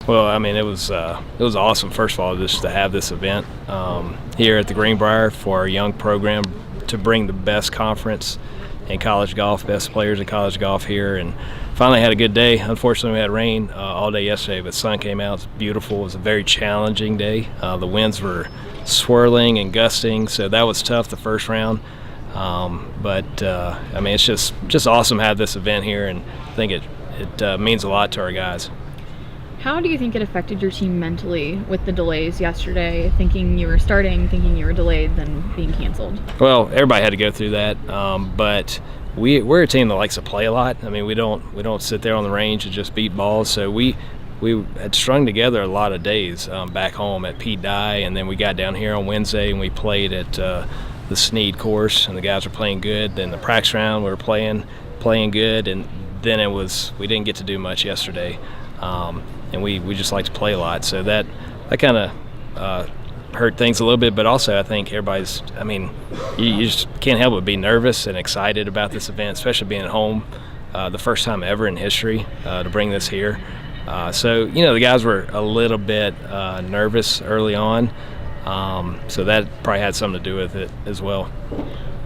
Well, I mean, it was awesome. First of all, just to have this event here at the Greenbrier for our young program to bring the best conference in college golf, best players in college golf here, and finally had a good day. Unfortunately, we had rain all day yesterday, but sun came out. It's beautiful. It was a very challenging day. The winds were swirling and gusting, so that was tough the first round. But I mean, it's just awesome to have this event here, and I think it means a lot to our guys. How do you think it affected your team mentally with the delays yesterday, thinking you were starting, thinking you were delayed, then being canceled? Well, everybody had to go through that, but we're a team that likes to play a lot. I mean, we don't sit there on the range and just beat balls. So we had strung together a lot of days back home at Pete Dye, and then we got down here on Wednesday and we played at the Snead course, and the guys were playing good. Then the practice round we were playing good, and then we didn't get to do much yesterday. And we just like to play a lot, so that kind of hurt things a little bit. But also, I think everybody's, I mean, you just can't help but be nervous and excited about this event, especially being at home, the first time ever in history to bring this here. So the guys were a little bit nervous early on, so that probably had something to do with it as well.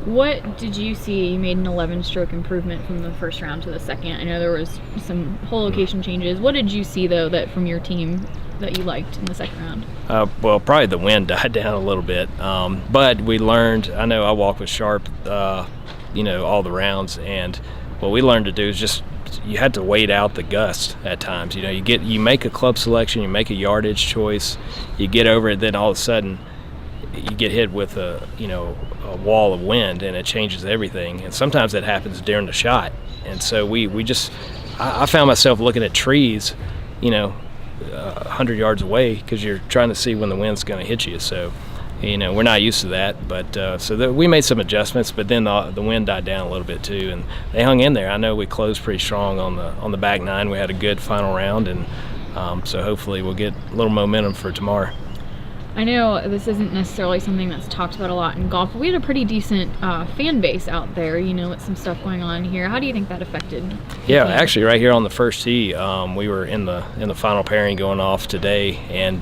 What did you see? You made an 11-stroke improvement from the first round to the second. I know there was some hole location changes. What did you see, though, that from your team that you liked in the second round? Well, probably the wind died down a little bit. But we learned, I know I walked with Sharp, all the rounds, and what we learned to do is just you had to wait out the gust at times. You make a club selection, you make a yardage choice, you get over it, then all of a sudden you get hit with a wall of wind, and it changes everything. And sometimes that happens during the shot. And so I found myself looking at trees, 100 yards away, because you're trying to see when the wind's going to hit you. So, we're not used to that. But we made some adjustments, but then the wind died down a little bit too, and they hung in there. I know we closed pretty strong on the back nine. We had a good final round, and so hopefully we'll get a little momentum for tomorrow. I know this isn't necessarily something that's talked about a lot in golf, but we had a pretty decent fan base out there, with some stuff going on here. How do you think that affected the Yeah, team? actually, right here on the first tee, we were in the final pairing going off today, and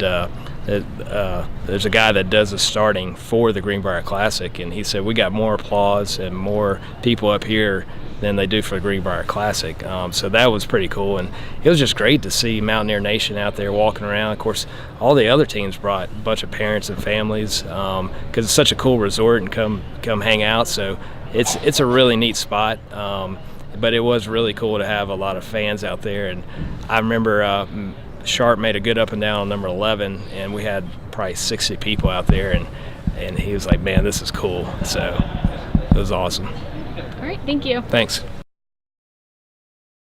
there's a guy that does the starting for the Greenbrier Classic, and he said we got more applause and more people up here than they do for the Greenbrier Classic. So that was pretty cool, and it was just great to see Mountaineer Nation out there walking around. Of course, all the other teams brought a bunch of parents and families because it's such a cool resort, and come hang out. So it's a really neat spot. But it was really cool to have a lot of fans out there, and I remember Sharp made a good up and down on number 11, and we had probably 60 people out there, and he was like, "Man, this is cool." So it was awesome. All right, thank you. Thanks.